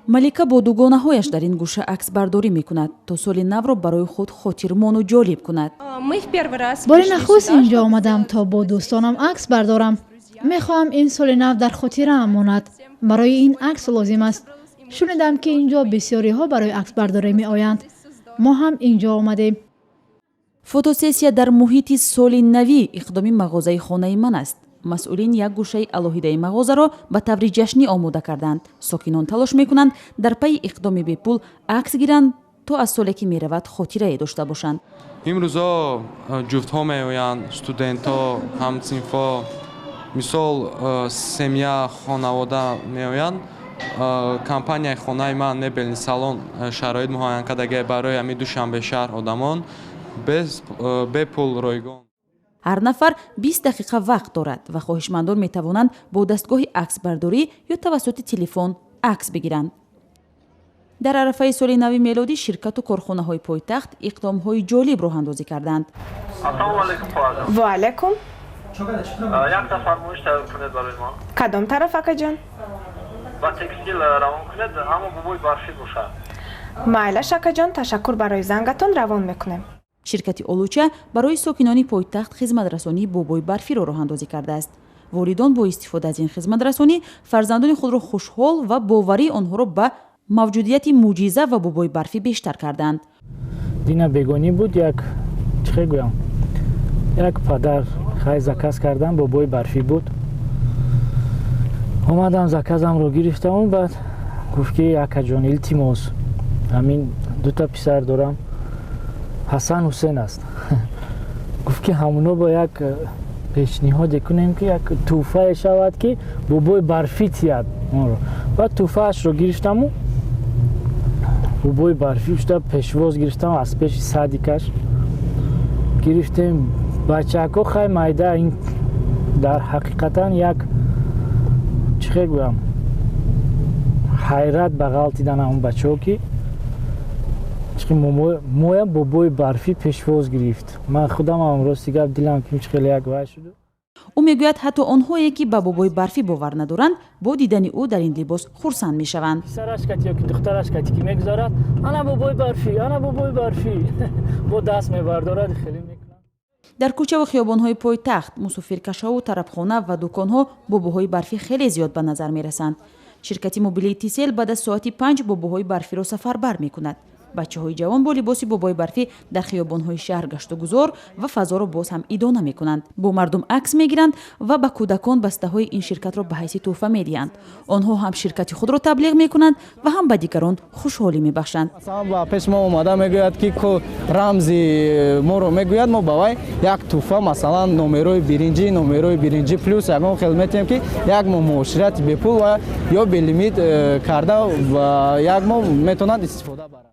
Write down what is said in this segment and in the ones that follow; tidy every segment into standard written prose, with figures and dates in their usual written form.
малика бо дугонаҳояш дар ин гӯша аксбардорӣ мекунад то соли навро барои худ хотирмону ҷолиб кунад. бори нахуст инҷо омадам то бо дӯстонам акс бардорам. мехоҳам ин соли нав дар хотираам монад. барои ин акс лозим аст. шунидам ки инҷо бисёриҳо барои аксбардорӣ меоянд. мо ҳам инҷо омадем. фотосессия дар муҳити соли навӣ иқдоми мағозаи хонаи ман аст. масъулин як гӯшаи алоҳидаи мағозаро ба таври ҷашнӣ омода карданд. сокинон талош мекунанд дар пайи иқдоми бепул акс гиранд то аз соле ки меравад хотирае дошта бошанд. имрӯзо ҷуфтҳо меоянд, студентҳо, ҳамсинфҳо, мисол семья хонавода меоянд. компанияи хонаи ман мебелни салон шароит муҳайян кардаги барои ҳамин душанбе шаҳр одамон бепул ройгон. ҳар нафар 20 дақиқа вақт дорад ва хоҳишмандон метавонанд бо дастгоҳи аксбардорӣ ё тавассути телефон акс бигиранд. дар арафаи соли нави мелодӣ ширкату корхонаҳои пойтахт иқдомҳои ҷолиб роҳандозӣ карданд. ва алайкум. як фармоиш тайёр кунед барои мо. кадом тараф акаҷон? ба текстил равон кунед, аммо бобои барфи бошад. майла шакаҷон, ташаккур барои зангатон, равон мекунем. ширкати Олуча барои сокинони пойтахт хизматрасонии бобои барфиро роҳандозӣ кардааст. волидон бо истифода аз ин хизматрасонӣ фарзандони худро хушҳол ва боварии онҳоро ба мавҷудияти мӯъҷиза ва бобои барфӣ бештар карданд. дина бегонӣ буд, чӣ гӯям, як падар хай заказ кардан бобои барфӣ буд. омадам заказамро гирифтам, баъд гуфт ки акаҷон илтимос, ҳамин дута писар дорам, ҳасан ҳусейн аст. гуфт ки ҳамуно бо як пешниҳоде кунем ки як тӯҳфае шавад ки бобои барфӣ тияд онро. баъд тӯҳфаашро гирифтаму бобои барфӣ шуда пешвоз гирифтам, аз пеши садикаш гирифтем. бачаҳко хай майда, ин дар ҳақиқатан як чӣ гӯям ҳайрат ба ғалт дидан ҳамон бачаҳо ки моя бобои барфӣ пешвоз гирифт. ман худам рости гап дилам ки хеле як вай шуд. ӯ мегӯяд ҳатто онҳое ки ба бобои барфӣ бовар надоранд бо дидани ӯ дар ин либос хурсанд мешаванд. писараш кати ё ки духтараш кати ки мегузарад, ана бобои барфӣ, ана бобои барфӣ бо даст мебардорад, хеле мекунад. дар кӯчаву хиёбонҳои пойтахт мусофиркашову тарабхона ва дуконҳо бобоҳои барфӣ хеле зиёд ба назар мерасанд. ширкати мобилии тисел баъд аз соати 5 бобоҳои барфиро сафарбар мекунад. бачаҳои ҷавон бо либоси бобои барфӣ дар хиёбонҳои шаҳр гаштугузор ва фазоро боз ҳам идона мекунанд. бо мардум акс мегиранд ва ба кӯдакон бастаҳои ин ширкатро ба ҳайси тӯҳфа медиҳанд. онҳо ҳам ширкати худро таблиғ мекунанд ва ҳам ба дигарон хушҳолӣ мебахшанд. ба пеш мо омада мегӯяд ки рамзи моро мегӯяд, мо ба вай як тӯҳфа, масалан номерои биринҷи плюс ягон хел метиҳем ки як мо муоширати бепул ва ё белимит карда ва як мо метавонад истифода барад.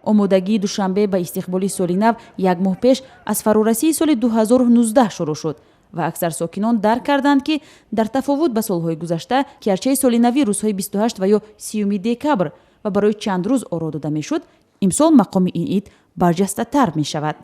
омодагии душанбе ба истиқболи соли нав як моҳ пеш аз фарорасии соли 2019 шурӯъ шуд ва аксар сокинон дарк карданд ки дар тафовут ба солҳои гузашта гарчаи соли нави рӯзҳои 28 ва ё 30 декабр ва барои чанд рӯз оро дода мешуд, имсол мақоми ин ид барҷастатар мешавад.